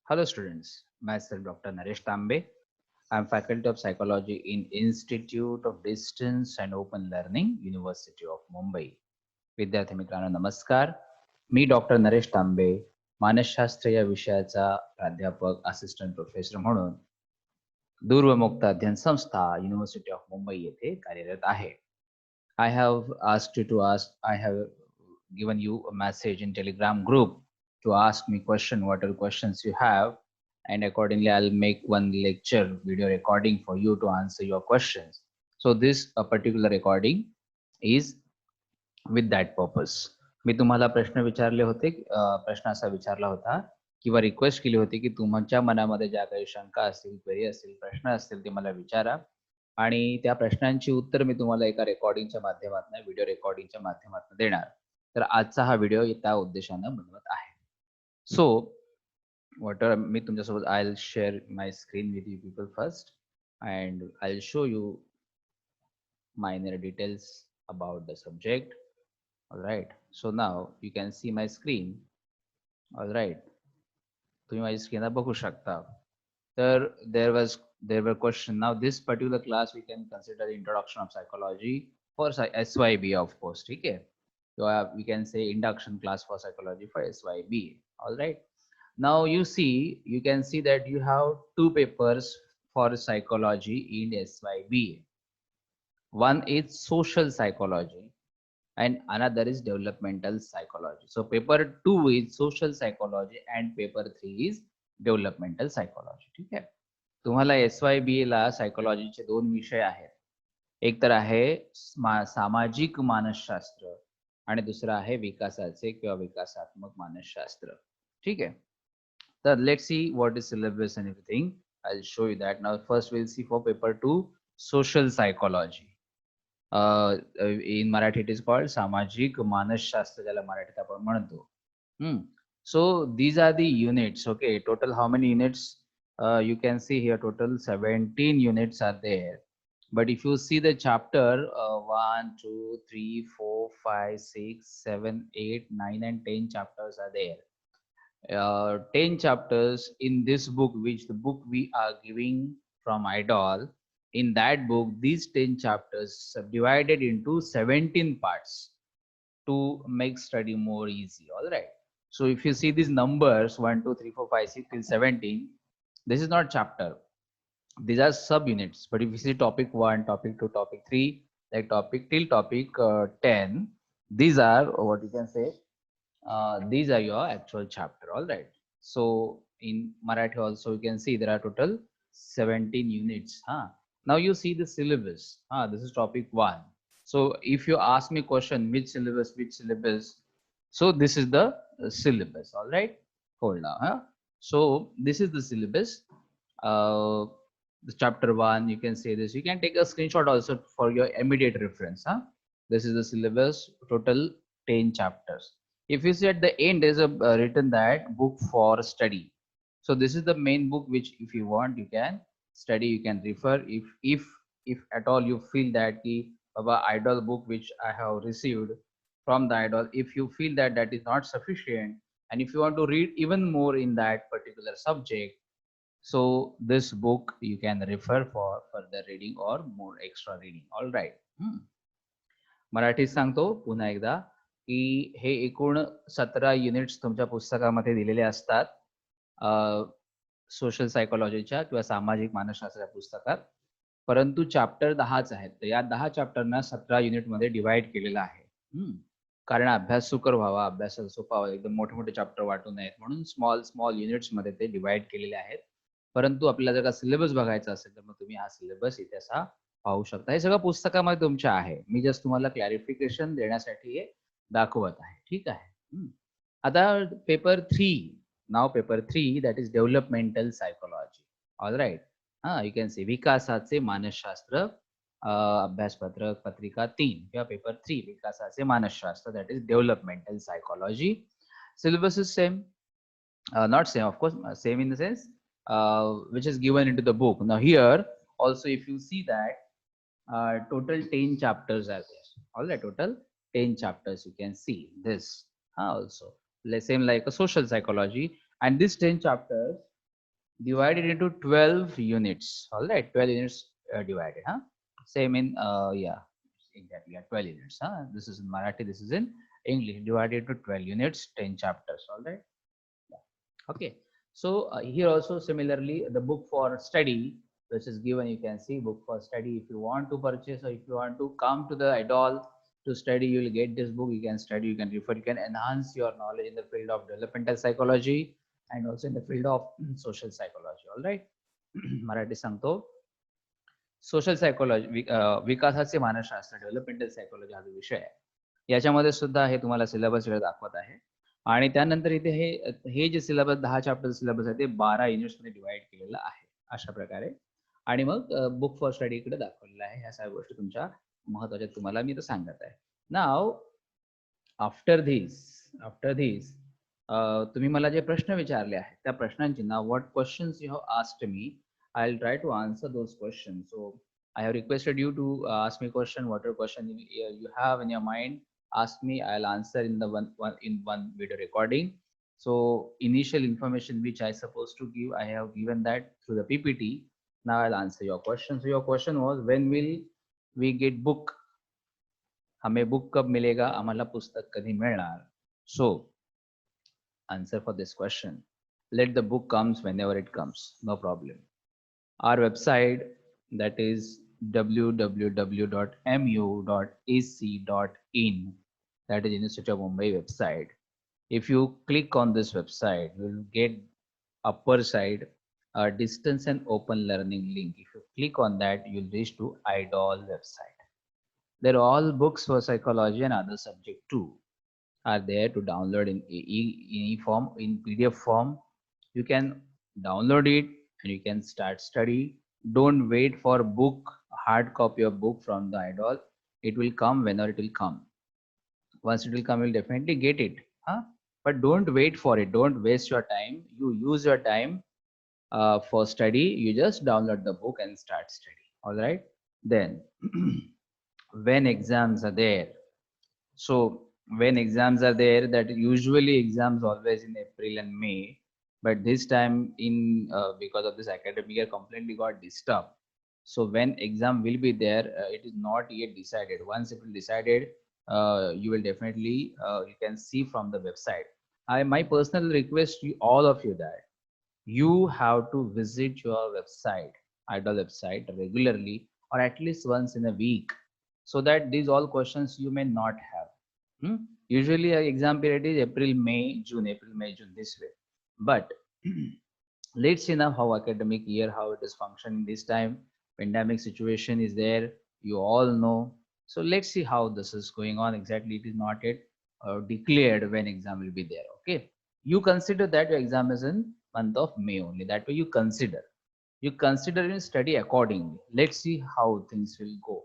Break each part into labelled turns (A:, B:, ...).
A: Hello students, myself Dr. Naresh Tambe. I am faculty of psychology in Institute of Distance and Open Learning, University of Mumbai. विद्यार्थी मित्रांनो नमस्कार. मी doctor Naresh तांबे मानसशास्त्र या विषयाचा प्राध्यापक असिस्टंट प्रोफेसर म्हणून दूरवमुक्त अध्ययन संस्था युनिव्हर्सिटी ऑफ मुंबई येथे कार्यरत आहे. I have asked you to ask, I have given you a message in Telegram group to ask me question, whatever questions you have, and accordingly I'll make one lecture video recording for you to answer your questions. So this a particular recording is with that purpose. मी तुम्हाला प्रश्न विचारले होते, प्रश्न असा विचारला होता किंवा request केली होती की तुमच्या मनामध्ये ज्या काही शंका असतील, क्वेरी असतील, प्रश्न असतील ते मला विचारा आणि त्या प्रश्नांची उत्तर मी तुम्हाला एका रेकॉर्डिंगच्या माध्यमातून, व्हिडिओ रेकॉर्डिंगच्या माध्यमातून देणार. तर आजचा हा व्हिडिओ त्या उद्देशानं बनवत आहे. सो whatever मी तुमच्यासोबत I'll share my screen with you people first and I'll show you minor details about the subject. All right, so now you can see my screen. All right, तुम्ही माझी स्क्रीन बघू शकता. तर there were question. Now this particular class we can consider introduction of psychology for SYB of course. ठीक आहे, किंवा we can say induction class for psychology for SYB. All right, now you can see that you have two papers for psychology in SYB. One is social psychology and another is developmental psychology. So paper 2 is social psychology and paper 3 is developmental psychology. ठीक आहे, तुम्हाला SYBA ला सायकोलॉजीचे दोन विषय आहेत. एक तर आहे सामाजिक मानसशास्त्र आणि दुसरा आहे विकासाचे किंवा विकासात्मक मानसशास्त्र. ठीक आहे, तर let's see what is syllabus and everything. I'll show you that. Now first we'll see for paper 2 social psychology. In Marathi it is called सामाजिक मानसशास्त्र, ज्याला मराठीत आपण म्हणतो. So these are the units. Okay, total how many units? You can see here total 17 units are there. But if you see the chapter 1, 2, 3, 4, 5, 6, 7, 8, 9 and 10 chapters are there. 10 chapters in this book, which the book we are giving from IDOL. In that book, these 10 chapters subdivided into 17 parts to make study more easy. All right, so if you see these numbers 1 2 3 4 5 6 till 17, this is not chapter, these are subunits. But if you see topic 1, topic 2, topic 3, like topic till topic 10, these are what you can say, these are your actual chapter. All right, so in Marathi also you can see there are total 17 units. Now you see the syllabus. This is topic 1. So if you ask me question which syllabus, so this is the syllabus. All right, hold on. So this is the syllabus. The chapter 1, you can say this, you can take a screenshot also for your immediate reference. This is the syllabus, total 10 chapters. If you see at the end there is a written that book for study. So this is the main book which if you want you can study, you can refer. If at all you feel that the IDOL book which I have received from the IDOL, if you feel that that is not sufficient and if you want to read even more in that particular subject, so this book you can refer for further reading or more extra reading. All right. मराठीत सांगतो पुन्हा एकदा की हे एकूण 17 units तुमच्या पुस्तकामध्ये दिलेले असतात सोशल सायकोलॉजीच्या किंवा सामाजिक मानसशास्त्राच्या पुस्तकात, परंतु चॅप्टर 10च आहेत. तर या 10 चॅप्टरना 17 युनिटमध्ये डिवाइड केलेलं आहे. कारण अभ्यास सुकर व्हावा, अभ्यासाला सोपा व्हावा, एकदम मोठे मोठे चॅप्टर वाटू नयेत म्हणून स्मॉल स्मॉल युनिट्समध्ये ते डिवाइड केलेले आहेत. परंतु आपल्याला जर का सिलेबस बघायचा असेल तर मग तुम्ही हा सिलेबस इथे असा पाहू शकता. हे सगळं पुस्तकामध्ये तुमच्या आहे. मी जस्ट तुम्हाला क्लॅरिफिकेशन देण्यासाठी हे दाखवत आहे. ठीक आहे. आता पेपर 3, नाव paper 3 that is developmental psychology. All right. You can see विकासाचे मानसशास्त्र, अभ्यासपत्रक पत्रिका 3 किंवा पेपर 3 विकासाचे मानसशास्त्र, that is developmental psychology. Syllabus is same, not same of course, same in the sense which is given into the book. Now here also if you see that total 10 chapters are there. All right, total 10 chapters you can see this also same like a social psychology, and these 10 chapters divided into 12 units. All right, 12 units divided. Huh? Same in yeah, exactly. Yeah, 12 units. Huh? This is in Marathi. This is in English. Divided into 12 units, 10 chapters. All right. Yeah. Okay. So here also similarly, the book for study, which is given, you can see book for study. If you want to purchase or if you want to come to the IDOL to study, you will get this book. You can study, you can refer, you can enhance your knowledge in the field of developmental psychology and also in the field of social psychology. All right. Marathi सांगतो. Social psychology, विकासाचे मानसशास्त्र, developmental psychology हा जो विषय आहे, याच्यामध्ये सुद्धा हे तुम्हाला सिलेबस दाखवत आहे. आणि त्यानंतर इथे हे जे सिलेबस 10 चॅप्टर सिलेबस आहे ते 12 युनिट्स मध्ये डिवाइड केलेलं आहे अशा प्रकारे. आणि मग बुक फॉर स्टडी इकडे दाखवलेलं आहे. ह्या सगळ्या गोष्टी तुमच्या महत्वाच्या तुम्हाला मी तर सांगत आहे. नाव आफ्टर धीस तुम्ही मला जे प्रश्न विचारले आहेत त्या प्रश्नांची नाव, what questions you have asked me, I will try to answer those questions. So I have requested you to ask me question, whatever question you have in your mind, ask me. I'll answer in the one video recording. So initial information which I supposed to give, I have given that through the PPT. Now I'll answer your question. So your question was, when will we get book? हमें book कब मिलेगा? आम्हाला पुस्तक कधी मिळणार? So answer for this question: let the book comes whenever it comes, no problem. Our website, that is www.mu.ac.in, that is University of Mumbai website. If you click on this website, you will get upper side distance and open learning link. If you click on that, you will reach to IDOL website. There are all books for psychology and other subject too are there to download in form, in PDF form. You can download it and you can start study. Don't wait for book, hard copy of book from the IDOL. It will come whenever it will come. Once it will come, you'll definitely get it. Huh? But don't wait for it. Don't waste your time. You use your time for study. You just download the book and start study. All right. Then when exams are there, so when exams are there, that usually exams always in April and May, but this time in because of this academic year completely got disturbed. So when exam will be there, it is not yet decided. Once it will decided, you will definitely you can see from the website. My personal request to all of you that you have to visit your website, IDOL website regularly or at least once in a week, so that these all questions you may not have. Usually exam period is April, May, June, April, May, June, this way. But let's see now how academic year, how it is functioning this time. Pandemic situation is there, you all know. So let's see how this is going on. Exactly, it is not yet declared when exam will be there. Okay, you consider that your exam is in month of May only. That way you consider and study accordingly. Let's see how things will go.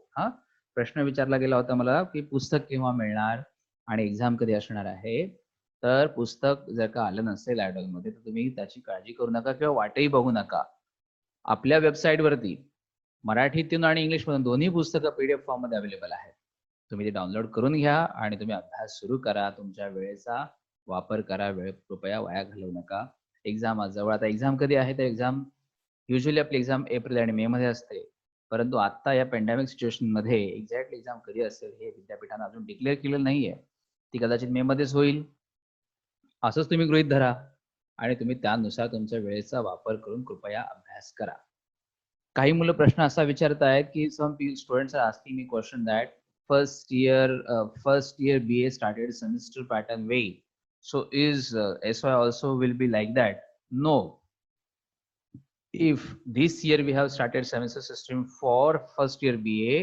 A: प्रश्न विचारला गेला होता मला की पुस्तक केव्हा मिळणार आणि एक्झाम कधी असणार आहे. तर पुस्तक जर का आलं नसेल IDOL मध्ये तर तुम्ही त्याची काळजी करू नका किंवा वाटही बघू नका. आपल्या वेबसाईट वरती मराठीतून आणि इंग्लिश मधून दोन्ही पुस्तकं PDF फॉर्म मध्ये अवेलेबल आहेत. तुम्ही ते डाउनलोड करून घ्या आणि तुम्ही अभ्यास सुरू करा. तुमच्या वेळेचा वापर करा. वेळ कृपया वाया घालवू नका. एक्झाम जवळ, आता एक्झाम कधी आहे तर एक्झाम युजली आपली एक्झाम एप्रिल आणि मे मध्ये असते. परंतु आता या पॅन्डेमिक सिच्युएशन मध्ये एक्झॅक्ट एक्झाम कधी असेल हे विद्यापीठाने अजून डिक्लेअर केलेलं नाहीये. ती कदाचित मे मध्येच होईल असंच तुम्ही गृहीत धरा आणि तुम्ही त्यानुसार तुमच्या वेळेचा वापर करून कृपया अभ्यास करा. काही मुलं प्रश्न असा विचारतायत की some students are asking me question that first year BA started semester pattern way, so is SY also will be like that? No. If this year we have started semester system for first year BA,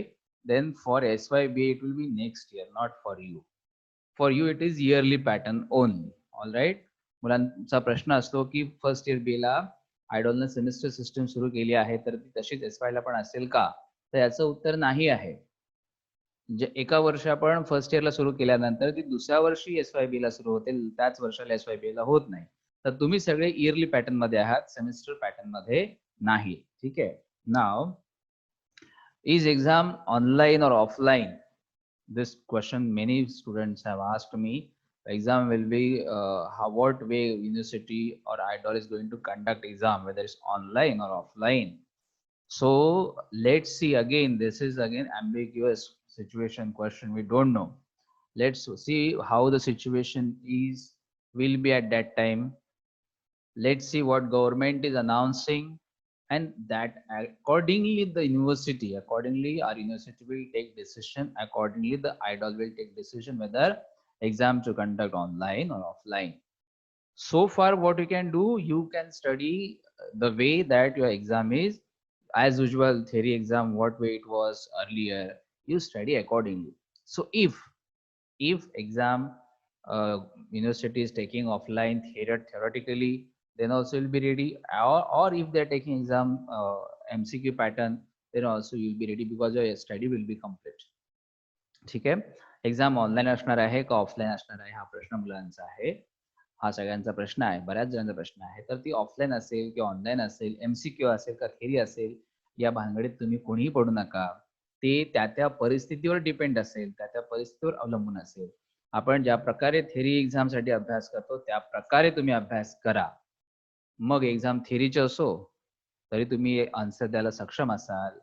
A: then for SY BA it will be next year, not for you. For you it is yearly pattern only. All right. मुलांचा प्रश्न असतो की first year B ला IDOL ने semester system सुरू केली आहे तर ती तशीच SY ला पण असेल का? तर याचं उत्तर नाही आहे. जे एका वर्ष आपण फर्स्ट इयरला सुरू केल्यानंतर ती दुसऱ्या वर्षी SYB ला सुरू होते, त्याच वर्षाला SYB ला होत नाही. तर तुम्ही सगळे इयरली पॅटर्न मध्ये आहात, सेमिस्टर पॅटर्न मध्ये नाही. ठीक आहे. नाव इज एक्झाम ऑनलाईन और offline? This question many students have asked me. Exam will be how what way university or IDOL is going to conduct exam, whether it's online or offline. So let's see again. This is again ambiguous situation question. We don't know. Let's see how the situation is will be at that time. Let's see what government is announcing, and that accordingly our university will take decision. Accordingly, the IDOL will take decision whether exam to conduct online or offline. So far, what you can do, you can study the way that your exam is as usual. Theory exam, what way it was earlier, you study accordingly. So if exam university is taking offline theoretically, then also you'll be ready, or if they're taking exam MCQ pattern, then also you'll be ready because your study will be complete. ठीक आहे. Exam online असणार आहे का offline असणार आहे, हा प्रश्न मुलांचा आहे. हा सगळ्यांचा प्रश्न आहे, बऱ्याच जणांचा प्रश्न आहे. तर ती ऑफलाईन असेल किंवा ऑनलाईन असेल, MCQ असेल का थेरी असेल, या भानगडीत तुम्ही कोणीही पडू नका. ते त्या परिस्थितीवर डिपेंड असेल, त्या परिस्थितीवर अवलंबून असेल. आपण ज्या प्रकारे थेरी एक्झामसाठी अभ्यास करतो त्या प्रकारे तुम्ही अभ्यास करा. मग एक्झाम थेरीची असो तरी तुम्ही आन्सर द्यायला सक्षम असाल,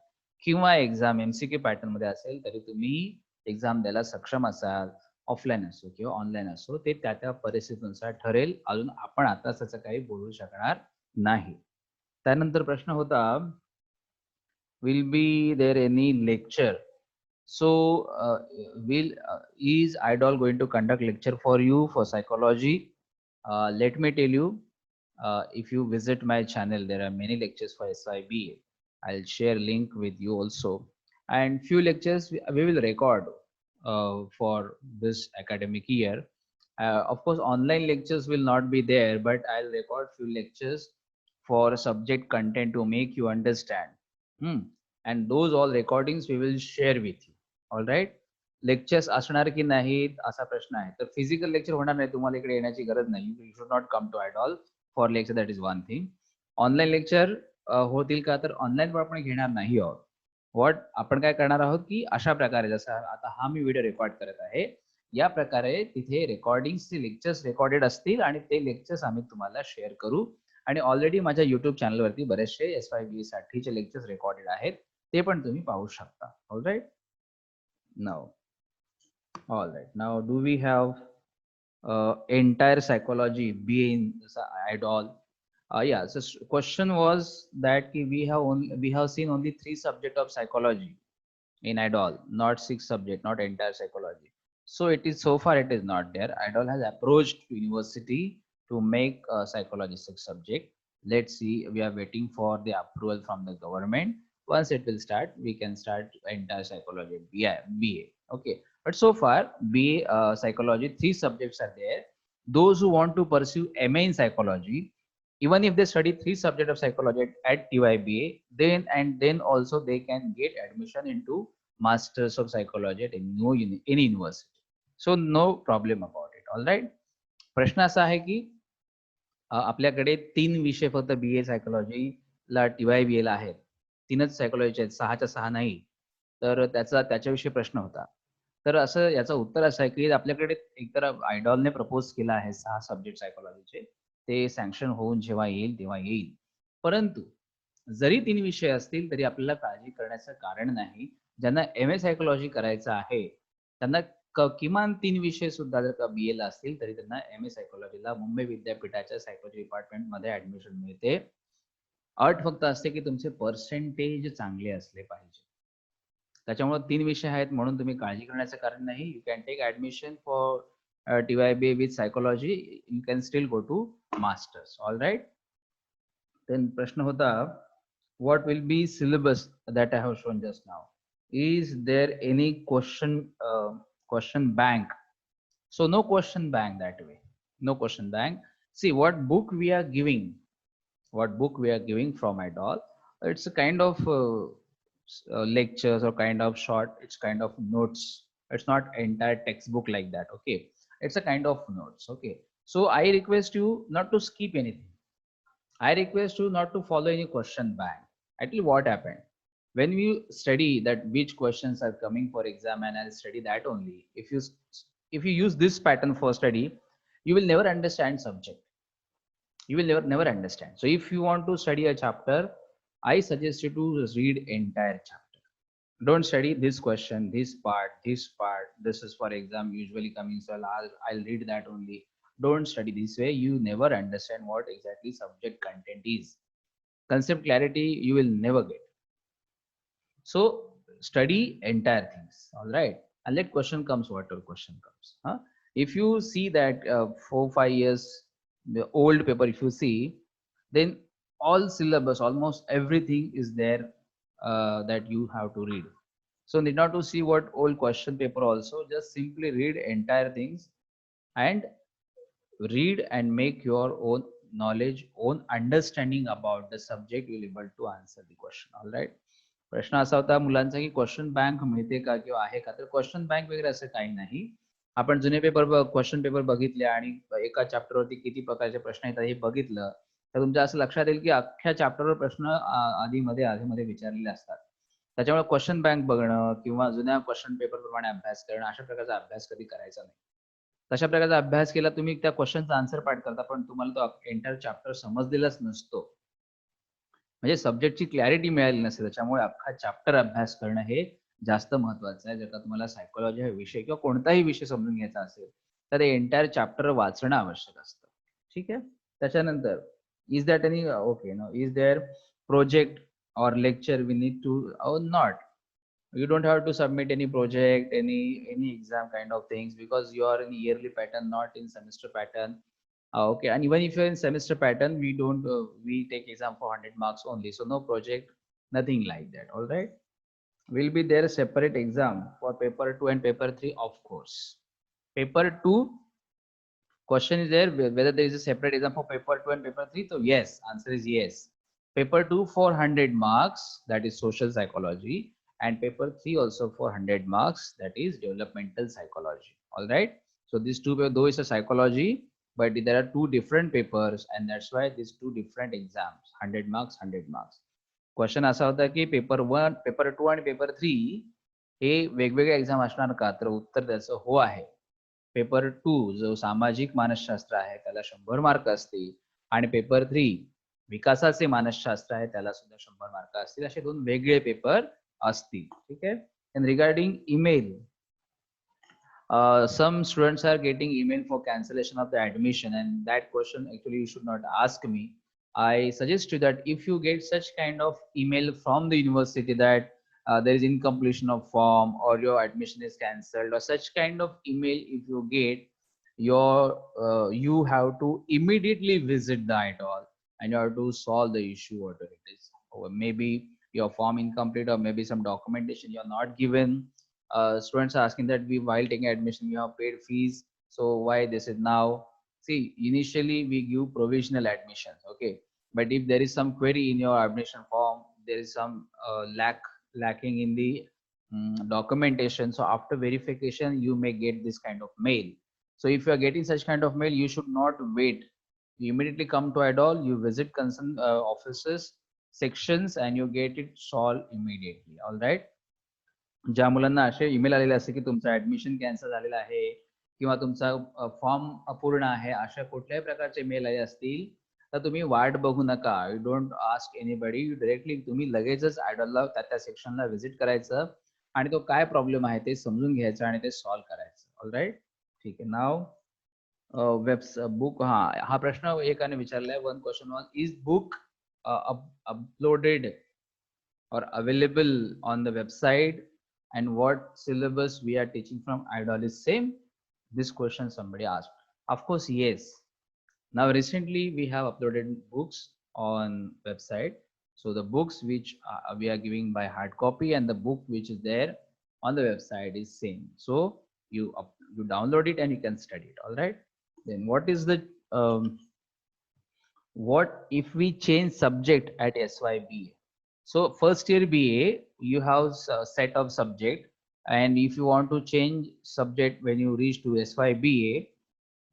A: किंवा एक्झाम MCQ पॅटर्न मध्ये असेल तरी तुम्ही एक्झाम द्यायला सक्षम असाल. ऑफलाईन असो किंवा ऑनलाईन असो, ते त्या परिस्थितीनुसार ठरेल. अजून आपण आता त्याचं काही बोलू शकणार नाही. त्यानंतर प्रश्न होता, will be there any lecture? So is IDOL going to conduct lecture for you for psychology? Let me tell you, if you visit my channel, there are many lectures for SIBA. I'll share link with you also, and few lectures we will record for this academic year. Of course, online lectures will not be there, but I'll record few lectures for subject content to make you understand. And those all recordings we will share with you. All right. Lectures असणार की नाहीत असा प्रश्न आहे. तर physical lecture होणार नाही, तुम्हाला इकडे येण्याची गरज नाही. You should not come to IDOL for lecture, that is one thing. Online lecture होतील का, तर ऑनलाईन पण आपण घेणार नाही आहोत. व्हॉट आपण काय करणार आहोत की अशा प्रकारे, जसं आता हा मी व्हिडिओ रेकॉर्ड करत आहे, या प्रकारे तिथे रेकॉर्डिंगचे लेक्चर्स रेकॉर्डेड असतील आणि ते लेक्चर्स आम्ही तुम्हाला शेअर करू. आणि ऑलरेडी माझ्या युट्यूब चॅनलवरती बरेचसे SYBA साठीचे लेक्चर्स रेकॉर्डेड आहेत, ते पण तुम्ही पाहू शकता. All right. नाव all right, now do we have entire psychology BA in IDOL? Yeah, so question was that we have seen only 3 subject of psychology in IDOL, not 6 subject, not entire psychology. So it is, so far it is not there. IDOL has approached university to make psychology 6 subject. Let's see, we are waiting for the approval from the government. Once it will start, we can start entire psychology BA. Okay, but so far BA psychology 3 subjects are there. Those who want to pursue MA in psychology, even if they study 3 subjects of psychology at TYBA, then also they can get admission into Masters of Psychology at any university. So no problem about it. All right. प्रश्न असा आहे की आपल्याकडे 3 विषय फक्त BA सायकोलॉजीला TYBA ला आहेत. 3च सायकोलॉजीचे आहेत, 6च्या 6 नाही. तर त्याच्याविषयी प्रश्न होता. तर असं याचं उत्तर असं आहे की आपल्याकडे एकतर IDOLने प्रपोज केला आहे 6 सब्जेक्ट सायकोलॉजीचे, ते सँक्शन होऊन जेव्हा येईल तेव्हा येईल. परंतु जरी 3 विषय असतील तरी आपल्याला काळजी करण्याचं कारण नाही. ज्यांना MA सायकोलॉजी करायचं आहे त्यांना किमान 3 विषय सुद्धा जर का BA ला असतील तरी त्यांना MA सायकोलॉजीला मुंबई विद्यापीठाच्या सायकोलॉजी डिपार्टमेंट मध्ये ऍडमिशन मिळते. अट फक्त असते की तुमचे पर्सेंटेज चांगले असले पाहिजे. त्याच्यामुळे 3 विषय आहेत म्हणून तुम्ही काळजी करण्याचं कारण नाही. You can take admission for TYBA with psychology. You can still go to masters. All right. Then प्रश्न होता, what will be syllabus that I have shown just now? Is there any question bank? So no question bank that way. No question bank. See what book we are giving. What book we are giving from IDOL. It's a kind of lectures or kind of short. It's kind of notes. It's not entire textbook like that. Okay. It's a kind of notes. Okay. So I request you not to skip anything. I request you not to follow any question bank. Actually, what happened? When you study that which questions are coming for exam, and I'll study that only. If you if you use this pattern for study, you will never understand subject. You will never understand. So if you want to study a chapter, I suggest you to read entire chapter. Don't study this question, this part, this part. This is for exam usually coming, so I'll read that only. Don't study this way. You never understand what exactly subject content is. Concept clarity you will never get. So study entire things, all right, and let question comes whatever question comes. Huh? If you see that 4 5 years the old paper, if you see, then all syllabus, almost everything is there that you have to read. So need not to see what old question paper also, just simply read entire things and read and make your own knowledge, own understanding about the subject. You will able to answer the question, all right. प्रश्न असा होता मुलांचा की question bank मिळते का किंवा आहे का, तर क्वेश्चन बँक वगैरे असं काही नाही. आपण जुने पेपर क्वेश्चन पेपर बघितले आणि एका चॅप्टरवरती किती प्रकारचे प्रश्न येतात हे बघितलं तर तुमच्या असं लक्षात येईल की अख्ख्या चॅप्टरवर प्रश्न आधीमध्ये विचारलेले असतात. त्याच्यामुळे क्वेश्चन बँक बघणं किंवा जुन्या क्वेश्चन पेपर प्रमाणे अभ्यास करणं अशा प्रकारचा अभ्यास कधी करायचा नाही. तशा प्रकारचा अभ्यास केला तुम्ही त्या क्वेश्चनचा आन्सर पाठ करता पण तुम्हाला तो एंटायर चॅप्टर समजलेलाच नसतो, म्हणजे सब्जेक्टची क्लॅरिटी मिळाली नसते. त्याच्यामुळे अख्खा चॅप्टर अभ्यास करणं हे जास्त महत्वाचं आहे. जर का तुम्हाला सायकोलॉजी हा विषय किंवा कोणताही विषय समजून घ्यायचा असेल तर ते एंटायर चॅप्टर वाचणं आवश्यक असतं. ठीक आहे. त्याच्यानंतर is that any okay no is there project or lecture we need to or not. You don't have to submit any project, any exam kind of things, because you are in yearly pattern, not in semester pattern. Okay, and even if you're in semester pattern, we don't we take exam for 100 marks only, so no project, nothing like that. All right, will be there a separate exam for paper 2 and paper 3, of course. Paper 2 question is there whether there is a separate exam for paper 2 and paper 3, so yes, answer is yes. Paper 2 for 100 marks, that is social psychology, and paper 3 also for 100 marks, that is developmental psychology. All right, so these two, though is a psychology, but there are two different papers, and that's why these two different exams, 100 marks 100 marks. Question असा होता की paper 1 paper 2 आणि paper 3 हे वेगवेगळे exam असणार का, तर उत्तर त्याचं हो आहे. पेपर 2 जो सामाजिक मानसशास्त्र आहे त्याला 100 मार्क असतील आणि पेपर 3 विकासाचे मानसशास्त्र आहे त्याला सुद्धा 100 मार्क असतील. असे दोन वेगळे पेपर असतील. ठीक आहे. And regarding email, some students are getting email for cancellation of the admission, and that question actually you should not ask me. I suggest you that if you get such kind of email from the university that there is incompletion of form or your admission is cancelled or such kind of email, if you get you have to immediately visit the ITOL and you have to solve the issue, whatever it is, or maybe your form incomplete or maybe some documentation you are not given. Students are asking that we, while taking admission, we have paid fees, so why this is now. See, initially we give provisional admissions, okay, but if there is some query in your admission form, there is some lacking in the documentation, so after verification you may get this kind of mail. So if you are getting such kind of mail, you should not wait. You immediately come to IDOL, you visit concerned offices, sections, and you get it solved immediately. All right. ज्या मुलांना असे email आलेले असते की तुमचं admission cancel झालेलं आहे किंवा तुमचा फॉर्म अपूर्ण आहे, अशा कुठल्याही प्रकारचे मेल आले असतील तर तुम्ही वाट बघू नका. You don't ask anybody, directly तुम्ही लगेचच आयडॉलला त्या सेक्शनला व्हिजिट करायचं आणि तो काय प्रॉब्लेम आहे ते समजून घ्यायचं आणि ते सॉल्व्ह करायचं. ऑलराईट. ठीक आहे. नाव बुक, हा प्रश्न एकाने विचारलाय. One question was, is book uploaded or available on the website, and what syllabus we are teaching from IDOL is same? This question somebody asked. Of course, yes. Now recently we have uploaded books on website, so the books which we are giving by hard copy and the book which is there on the website is same, so you download it and you can study it. All right. Then what is the what if we change subject at SYBA? So first year BA, you have a set of subject, and if you want to change subject when you reach to SYBA,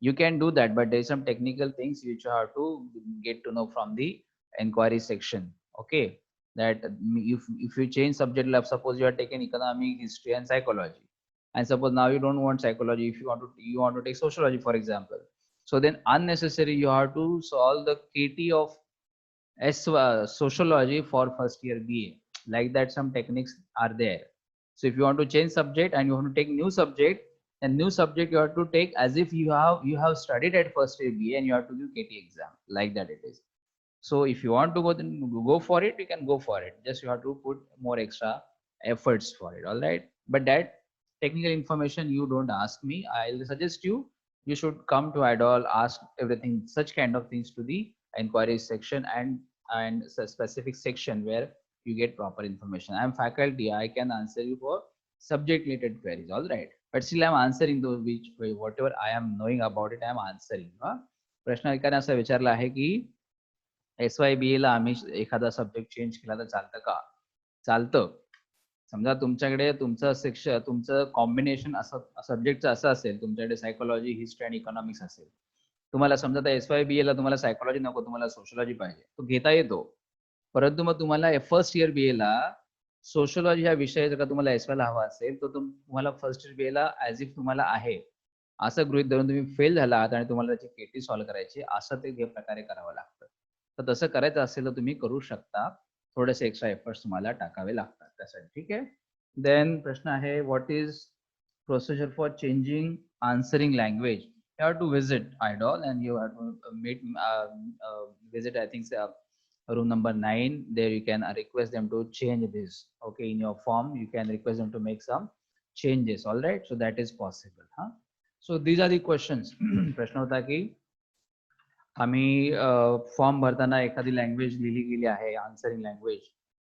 A: you can do that, but there is some technical things which you have to get to know from the inquiry section. Okay, that if you change subject, like suppose you are taking economic, history and psychology, and suppose now you don't want psychology, if you want to take sociology, for example. So then unnecessary you have to solve the KT of sociology for first year BA. Like that, some techniques are there. So if you want to change subject and you want to take new subject, and new subject you have to take as if you have studied at first year BA and you have to do KT exam. Like that it is. So if you want to go, then go for it, you can go for it. Just you have to put more extra efforts for it. All right. But that technical information you don't ask me. I'll suggest you should come to IDOL, ask everything, such kind of things to the inquiry section and specific section where you get proper information. I'm faculty. I can answer you for subject related queries. All right. But still I'm answering those which whatever I am knowing about it, I'm answering. प्रश्न एकाने असा विचारला आहे की SYBA ला आम्ही एखादा subject change केला तर चालतं का? चालतं. समजा तुमच्याकडे तुमचं सेक्शन, तुमचं कॉम्बिनेशन असं सब्जेक्टचं असं असेल, तुमच्याकडे सायकोलॉजी, हिस्ट्री आणि इकॉनॉमिक्स असेल. तुम्हाला समजा आता SYBA ला तुम्हाला सायकोलॉजी नको, तुम्हाला सोशलॉजी पाहिजे, तो घेता येतो. परंतु मग तुम्हाला फर्स्ट इयर BA ला सोशलॉजी हा विषय जर का तुम्हाला SY ला हवा असेल, तर तुम्हाला फर्स्ट इयर BA ला ऍज इफ तुम्हाला आहे असं गृहीत धरून तुम्ही फेल झाला आहात आणि तुम्हाला त्याची केटी सॉल्व्ह करायची, असं ते प्रकारे करावं लागतं. तर तसं करायचं असेल तर तुम्ही करू शकता. थोडेसे एक्स्ट्रा एफर्ट्स तुम्हाला टाकावे लागतात त्यासाठी. ठीक आहे. देन प्रश्न आहे, what is procedure for changing answering language? You have to visit IDOL and you have to visit, I think, room number 9. There you can request them to change this. Okay, in your form you can request them to make some changes. All right, so that is possible. So these are the questions. प्रश्न होता की आम्ही form भरताना एखादी language लिहिली गेली आहे, answering language,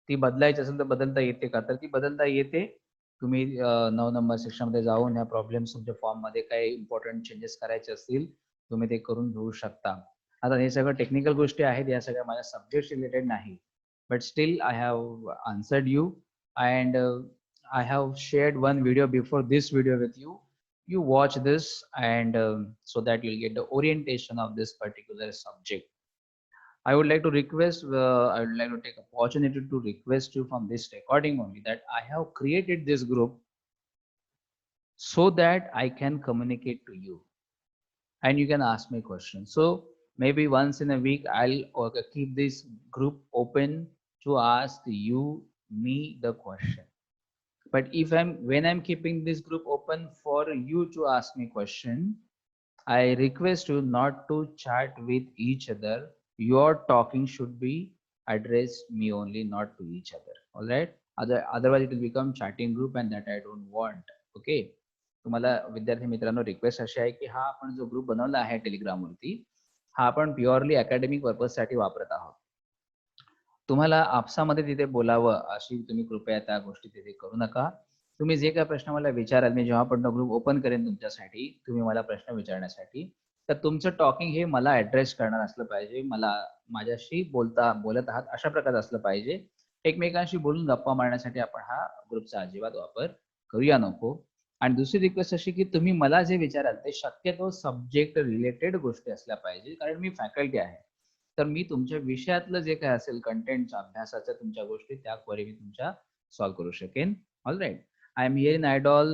A: ती बदलायची असेल तर बदलता येते का? तर ती बदलता येते. तुम्ही 9 नंबर सेक्शनमध्ये जाऊन ह्या प्रॉब्लेम्स तुमच्या फॉर्ममध्ये काही इम्पॉर्टंट चेंजेस करायचे असतील, तुम्ही ते करून घेऊ शकता. आता हे सगळं टेक्निकल गोष्टी आहेत, या सगळ्या माझ्या सब्जेक्ट रिलेटेड नाही. But still I have answered you and I have shared one video before this video with you. You watch this and so that you'll get the orientation of this particular subject. I would like to request, I would like to take opportunity to request you from this recording only that I have created this group so that I can communicate to you and you can ask me questions. So maybe once in a week I'll keep this group open to ask you me the question. But when I'm keeping this group open for you to ask me question, I request you not to chat with each other. Your talking should be addressed me only, not to each other. All right. Otherwise it will become chatting group and that I don't want. Okay. तुम्हाला विद्यार्थी मित्रांनो request अशी आहे की हा आपण जो group बनवला आहे टेलिग्राम वरती, हा आपण प्युअरली अकॅडमिक पर्पज साठी वापरत आहोत. तुम्हाला आपसामध्ये तिथे बोलावं अशी तुम्ही कृपया त्या गोष्टी तिथे करू नका. तुम्ही जे काही प्रश्न मला विचाराल, मी जेव्हा पण ग्रुप ओपन करेन तुमच्यासाठी, तुम्ही मला प्रश्न विचारण्यासाठी, तर तुमचं टॉकिंग हे मला ऍड्रेस करणार असलं पाहिजे. मला माझ्याशी बोलत आहात अशा प्रकारे असलं पाहिजे. एकमेकांशी बोलून गप्पा मारण्यासाठी आपण हा ग्रुपचा अजिबात वापर करूया नको. आणि दुसरी रिक्वेस्ट अशी की तुम्ही मला जे विचाराल ते शक्यतो सब्जेक्ट रिलेटेड गोष्टी असल्या पाहिजे, कारण मी फॅकल्टी आहे. तर मी तुमच्या विषयातलं जे काय असेल कंटेंटच्या अभ्यासाच्या तुमच्या गोष्टी, त्या क्वेरी मी तुमच्या सॉल्व्ह करू शकेन. All right. I am here in IDOL.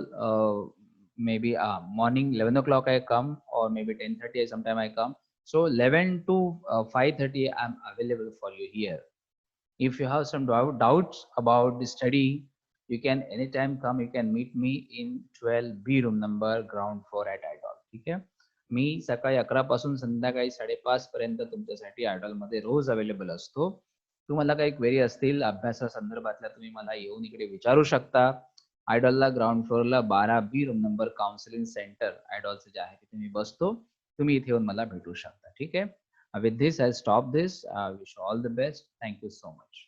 A: Maybe morning 11 o'clock I come, or maybe 10:30 sometime I come. So 11 to 5:30 I'm available for you here. If you have some doubts about the study, you can anytime come. You can meet me in 12B room number ground floor at IDOL. ठीक आहे. मी सकाळी 11 पासून संध्याकाळी 5:30 पर्यंत तुमच्यासाठी IDOL मध्ये रोज available असतो. तुम्हाला काही क्वेरी असतील अभ्यासा संदर्भातल्या, तुम्ही मला येऊन इकडे विचारू शकता. आयडॉलला ग्राउंड फ्लोअरला 12B room number counselling centre आयडॉलचं जे आहे तिथे मी बसतो. तुम्ही इथे येऊन मला भेटू शकता. ठीक आहे. With this I stop this. Wish all the best. Thank you so much.